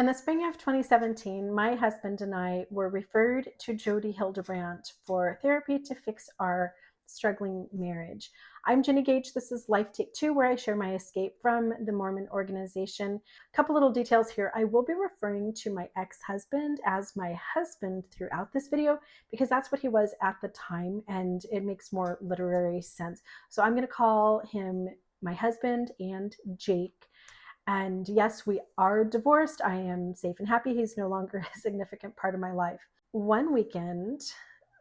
In the spring of 2017, my husband and I were referred to Jodi Hildebrant for therapy to fix our struggling marriage. I'm Jenny Gage. This is Life Take Two, where I share my escape from the Mormon organization. A couple little details here. I will be referring to my ex-husband as my husband throughout this video because that's what he was at the time, and it makes more literary sense. So I'm going to call him my husband and Jake. And yes, we are divorced. I am safe and happy. He's no longer a significant part of my life. One weekend,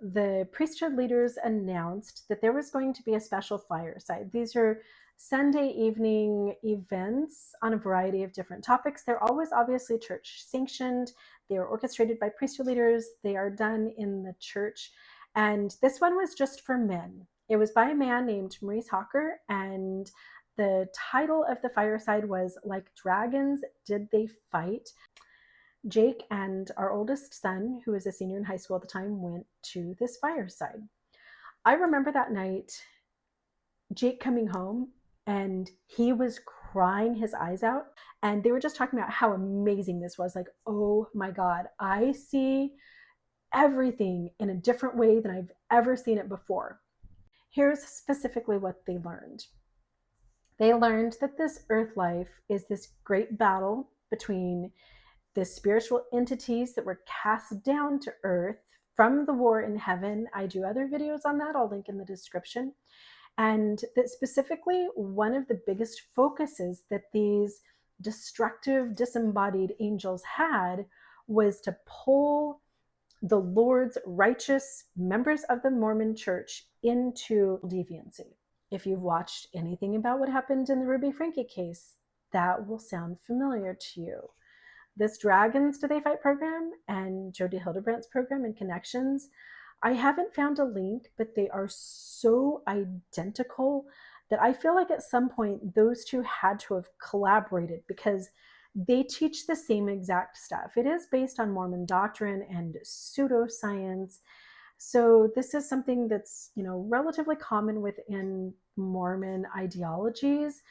the priesthood leaders announced that there was going to be a special fireside. These are Sunday evening events on a variety of different topics. They're always obviously church sanctioned. They are orchestrated by priesthood leaders. They are done in the church. And this one was just for men. It was by a man named Maurice Hawker, and the title of the fireside was "Like Dragons, Did They Fight?" Jake and our oldest son, who was a senior in high school at the time, went to this fireside. I remember that night, Jake coming home, and he was crying his eyes out. And they were just talking about how amazing this was. Like, oh my God, I see everything in a different way than I've ever seen it before. Here's specifically what they learned. They learned that this earth life is this great battle between the spiritual entities that were cast down to earth from the war in heaven. I do other videos on that. I'll link in the description. And that specifically, one of the biggest focuses that these destructive, disembodied angels had was to pull the Lord's righteous members of the Mormon church into deviancy. If you've watched anything about what happened in the Ruby Franke case, that will sound familiar to you. This Dragons Do They Fight program and Jodi Hildebrandt's program and connections, I haven't found a link, but they are so identical that I feel like at some point those two had to have collaborated because they teach the same exact stuff. It is based on Mormon doctrine and pseudoscience. So this is something that's, relatively common within Mormon ideologies,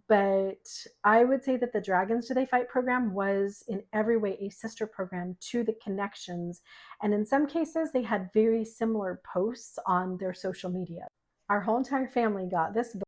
but I would say that the Dragons Do They Fight program was in every way a sister program to the Connections. And in some cases, they had very similar posts on their social media. Our whole entire family got this book.